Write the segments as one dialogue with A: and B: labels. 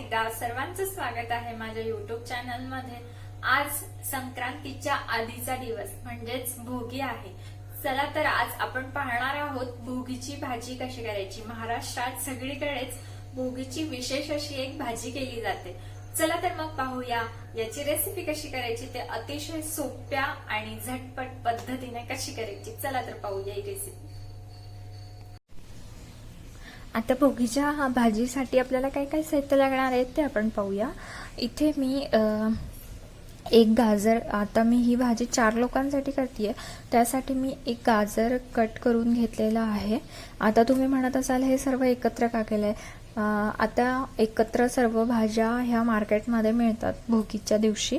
A: एकदा सर्वांचं स्वागत आहे माझ्या युट्यूब चॅनल मध्ये। आज संक्रांतीच्या आधीचा दिवस म्हणजेच भोगी आहे। चला तर आज आपण पाहणार आहोत भोगीची भाजी कशी करायची। महाराष्ट्रात सगळीकडेच भोगीची विशेष अशी एक भाजी केली जाते। चला तर मग पाहूया याची रेसिपी कशी करायची, ते अतिशय सोप्या आणि झटपट पद्धतीने कशी करायची। चला तर पाहूया ही रेसिपी। आता भोगीच्या भाजीसाठी आपल्याला काय काय साहित्य लागणार आहे ते आपण पाहूया। इथे मी एक गाजर, आता मी ही भाजी 4 लोकांसाठी करतेय, त्यासाठी मी एक गाजर कट करून घेतलेला आहे। आता तुम्ही म्हणत असाल हे सर्व एकत्र का केलंय। आता एकत्र सर्व भाज्या ह्या मार्केटमध्ये मिळतात भोगीच्या दिवशी,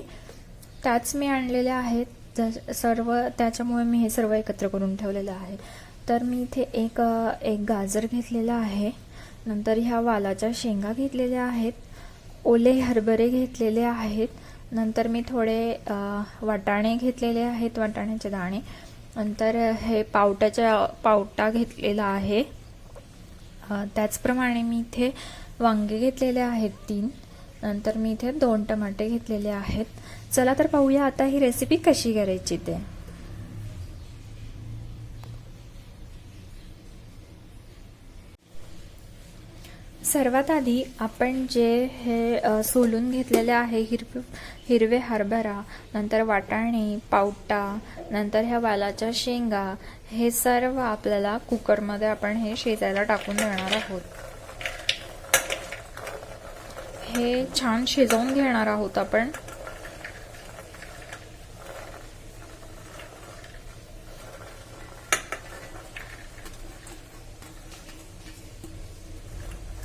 A: त्याच मी आणलेल्या आहेत सर्व, त्याच्यामुळे मी हे सर्व एकत्र करून ठेवलेलं आहे। तर मी इथे एक गाजर घेतलेला आहे, नंतर ह्या वालाच्या शेंगा घेतलेल्या आहेत, ओले हरभरे घेतलेले आहेत, नंतर मी थोडे वाटाणे घेतलेले आहेत, वाटाण्याचे दाणे, नंतर हे पावटा घेतलेला आहे। त्याचप्रमाणे मी इथे वांगे घेतलेले आहेत 3, नंतर मी इथे 2 टमाटे घेतलेले आहेत। चला तर पाहूया आता ही रेसिपी कशी करायची ते। सर्वात आधी आपण जे हे सोलून घेतलेले आहे हिरवे हरभरा, नंतर वाटाणे, पावटा, नंतर ह्या वालाच्या शेंगा, हे सर्व आपल्याला कुकरमध्ये आपण हे शिजायला टाकून देणार आहोत। हे छान शिजवून घेणार आहोत आपण।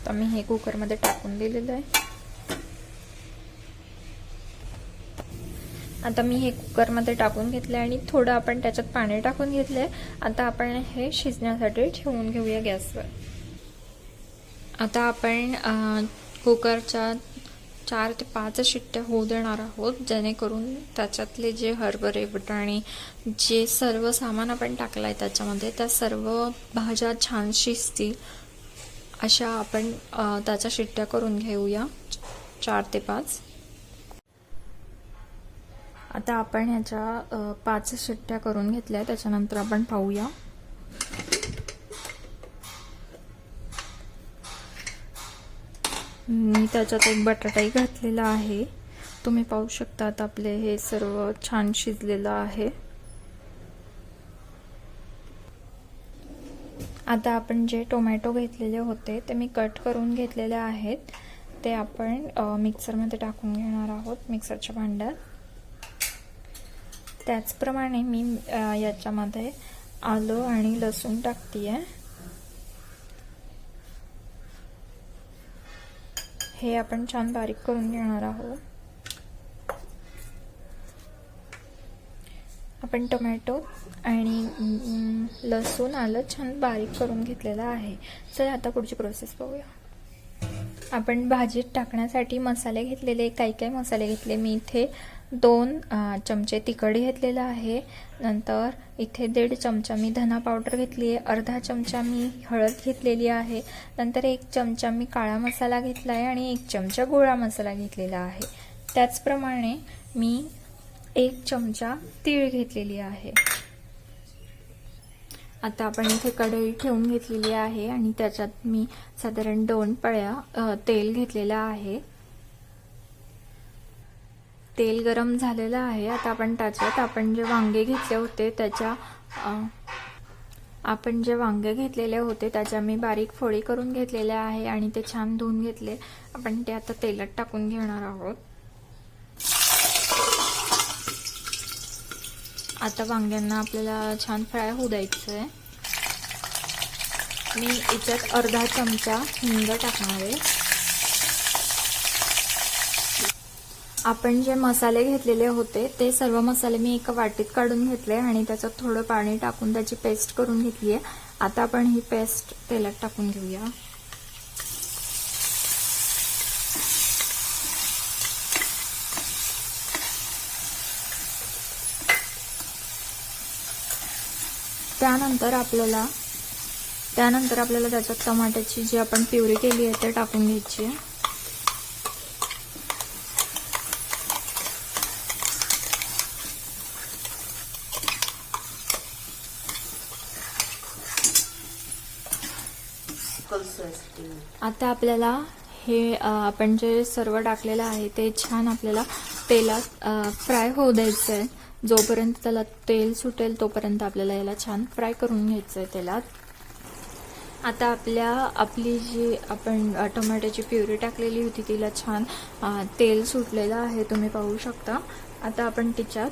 A: तर मी हे कुकरमध्ये टाकून दिलेलं आहे। आता मी हे कुकरमध्ये टाकून घेतले आणि थोडं आपण त्याच्यात पाणी टाकून घेतले। आता आपण हे शिजण्यासाठी ठेवून घेऊया गॅसवर। आता आपण कुकरच्या 4 ते 5 शिट्ट्या होऊ देणार आहोत, जेणेकरून त्याच्यातले जे हरभरे, वाटाणे, जे सर्व सामान आपण टाकलाय त्याच्यामध्ये, त्या सर्व भाज्या छान शिजतील अशा आपण त्याच्या शिट्ट्या करून घेऊया 4 ते 5। आता आपण ह्याच्या 5 शिट्ट्या करून घेतल्या, त्याच्यानंतर आपण पाहूया। मी त्याच्यात एक बटाटाही घातलेला आहे, तुम्ही पाहू शकता। आता आपले हे सर्व छान शिजलेलं आहे। आता आपण जे टोमॅटो घेतलेले होते ते मी कट करून घेतलेले आहेत, ते आपण मिक्सरमध्ये टाकून घेणार आहोत, मिक्सरच्या भांड्यात। त्याचप्रमाणे मी याच्यामध्ये आलं आणि लसूण टाकतेय। हे आपण छान बारीक करून घेणार आहोत। आपण टोमॅटो आणि लसूण, आलं छान बारीक करून घेतलेलं आहे। चला आता पुढची प्रोसेस पाहूया। आपण भाजीत टाकण्यासाठी मसाले घेतलेले, काही मसाले घेतले। मी इथे 2 चमचे तिखट घेतलेला आहे, नंतर इथे 1.5 चमचा मी धना पावडर घेतली आहे, अर्धा चमचा मी हळद घेतलेली आहे, नंतर 1 चमचा मी काळा मसाला घेतला आहे आणि 1 चमचा गोळा मसाला घेतलेला आहे। त्याचप्रमाणे मी 1 चमचा तीळ घेतलेली आहे। आता आपण इथे कढई ठेवून घेतलेली आहे आणि त्याच्यात मी साधारण 2 पळ्या तेल घेतलेलं आहे। तेल गरम झालेलं आहे। आता आपण त्याच्यात आपण जे वांगे घेतले होते त्याच्या मी बारीक फोडी करून घेतलेल्या आहे आणि ते छान धुवून घेतले। आपण ते आता तेलात टाकून घेणार आहोत। आता वांग्यांना आपल्याला छान फ्राय होऊ द्यायचं आहे। मी याच्यात अर्धा चमचा हिंग टाकणार आहे। आपण जे मसाले घेतलेले होते ते सर्व मसाले मी एका वाटीत काढून घेतले आणि त्याच्यात थोडं पाणी टाकून त्याची पेस्ट करून घेतली आहे। आता आपण ही पेस्ट तेलात टाकून घेऊया। त्यानंतर आपल्याला त्याच्यात टमाट्याची जी आपण प्युरी केली आहे ते टाकून घ्यायची आहे। आता आपल्याला हे आपण जे सर्व टाकलेलं आहे ते छान आपल्याला तेलात फ्राय होऊ द्यायचं आहे. जोपर्यंत त्याला तेल सुटेल तोपर्यंत आपल्याला याला छान फ्राय करून घ्यायचं आहे तेलात. आता आपली जी आपण टोमॅटोची प्युरी टाकलेली होती तिला छान तेल सुटलेलं आहे, तुम्ही पाहू शकता. आता आपण त्याच्यात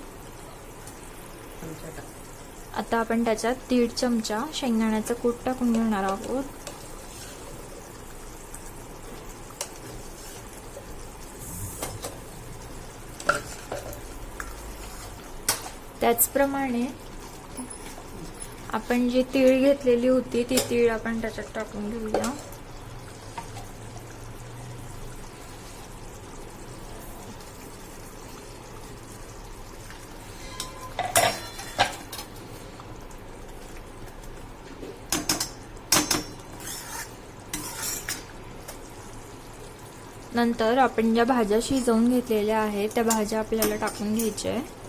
A: 1.5 चमचा शेंगदाण्याचा कूट टाकून घेणार आहोत. त्याचप्रमाणे आपण जी तीळ घेतलेली होती ती तीळ आपण त्याच्यात टाकून घेऊया. नंतर आपण ज्या भाज्या शिजवून घेतलेल्या आहेत त्या भाज्या आपल्याला टाकून घ्यायच्या आहे.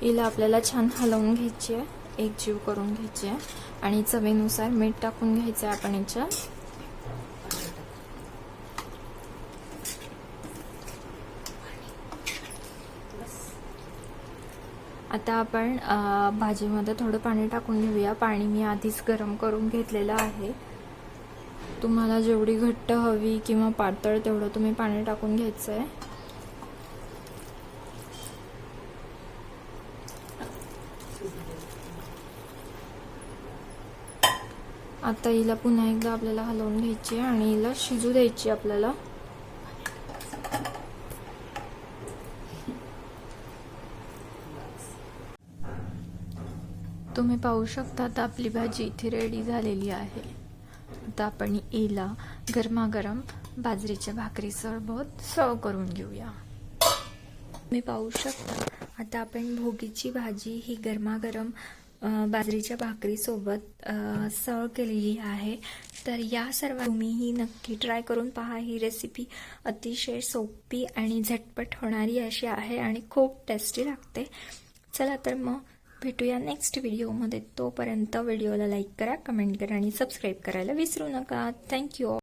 A: हिला आपल्याला छान हलवून घ्यायची आहे, एकजीव करून घ्यायची आहे आणि चवीनुसार मीठ टाकून घ्यायचं आहे आपण याच्यात. आता आपण भाजीमध्ये थोडं पाणी टाकून घेऊया. पाणी मी आधीच गरम करून घेतलेलं आहे. तुम्हाला जेवढी घट्ट हवी किंवा पातळ तेवढं तुम्ही पाणी टाकून घ्यायचं आहे. आता हिला पुन्हा एकदा आपल्याला हलवून घ्यायची आणि हिला शिजू द्यायची आपल्याला. तुम्ही पाहू शकता आता आपली भाजी इथे रेडी झालेली आहे. आता आपण हिला गरमागरम बाजरीच्या भाकरीसोबत सर्व करून घेऊया. तुम्ही पाहू शकता आता आपण भोगीची भाजी ही गरमागरम बाजरीच्या भाकरीसोबत सर्व केलेली आहे. तर या सर्व तुम्हीही नक्की ट्राय करून पहा. ही रेसिपी अतिशय सोपी आणि झटपट होणारी अशी आहे आणि खूप टेस्टी लागते. चला तर मग भेटूया नेक्स्ट व्हिडिओमध्ये. तोपर्यंत व्हिडिओला लाईक करा, कमेंट करा आणि सबस्क्राईब करायला विसरू नका. थँक्यू.